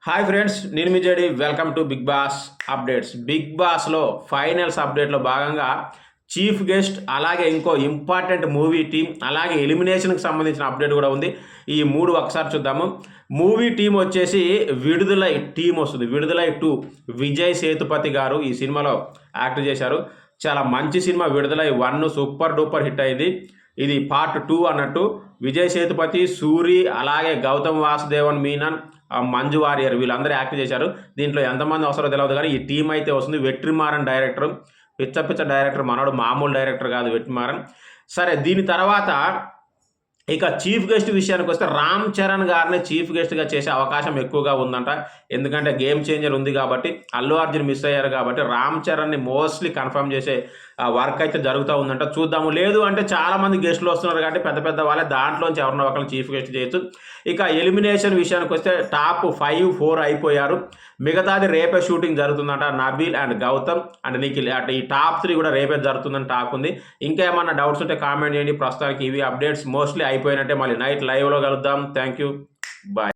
Hi friends, నేను మీ జడి. Welcome to Bigg Boss updates. Bigg బాస్లో ఫైనల్స్ అప్డేట్లో భాగంగా చీఫ్ గెస్ట్, అలాగే ఇంకో ఇంపార్టెంట్ మూవీ టీం, అలాగే ఎలిమినేషన్కి సంబంధించిన అప్డేట్ కూడా ఉంది. ఈ మూడు ఒకసారి చూద్దాము. మూవీ టీం వచ్చేసి విడుదలై టీం వస్తుంది. విడుదలై 2 విజయ్ సేతుపతి గారు ఈ సినిమాలో యాక్ట్ చేశారు. చాలా మంచి సినిమా. విడుదలై 1 సూపర్ డూపర్ హిట్ అయింది. ఇది పార్ట్ 2 అన్నట్టు. విజయ్ సేతుపతి, సూరి, అలాగే గౌతమ్ వాసుదేవన్ మీనన్, మంజు వారియర్ వీళ్ళందరూ యాక్ట్ చేశారు. దీంట్లో ఎంతమంది అవసరం తెలియదు, కానీ ఈ టీం అయితే వస్తుంది. వెట్రిమారన్ డైరెక్టర్, పిచ్చ డైరెక్టర్, మనోడు మామూలు డైరెక్టర్ కాదు వెట్రిమారన్. సరే, దీని తర్వాత ఇక చీఫ్ గెస్ట్ విషయానికి వస్తే రామ్ చరణ్ గారిని చీఫ్ గెస్ట్గా చేసే అవకాశం ఎక్కువగా ఉందంట. ఎందుకంటే గేమ్ చేంజర్ ఉంది కాబట్టి. అల్లు అర్జున్ మిస్ అయ్యారు కాబట్టి రామ్ చరణ్ని మోస్ట్లీ కన్ఫర్మ్ చేసే వర్క్ అయితే జరుగుతూ ఉందంట. చూద్దాము. లేదు అంటే చాలామంది గెస్టులు వస్తున్నారు కాబట్టి పెద్ద పెద్ద వాళ్ళే దాంట్లోంచి ఎవరినో ఒకరిని చీఫ్ గెస్ట్ చేయొచ్చు. ఇక ఎలిమినేషన్ విషయానికి వస్తే టాప్ 5-4 అయిపోయారు. మిగతాది రేపే షూటింగ్ జరుగుతుందంట. నబీల్ అండ్ గౌతమ్ అండ్ నిఖిల్ అంటే ఈ టాప్ 3 కూడా రేపే జరుగుతుందని టాక్ ఉంది. ఇంకా ఏమన్నా డౌట్స్ ఉంటే కామెంట్ చేయండి. ప్రస్తుతానికి ఇవి అప్డేట్స్ మోస్ట్లీ అయిపోయినట్టే. మళ్ళీ నైట్ లైవ్లో కలుద్దాం. Thank you, bye.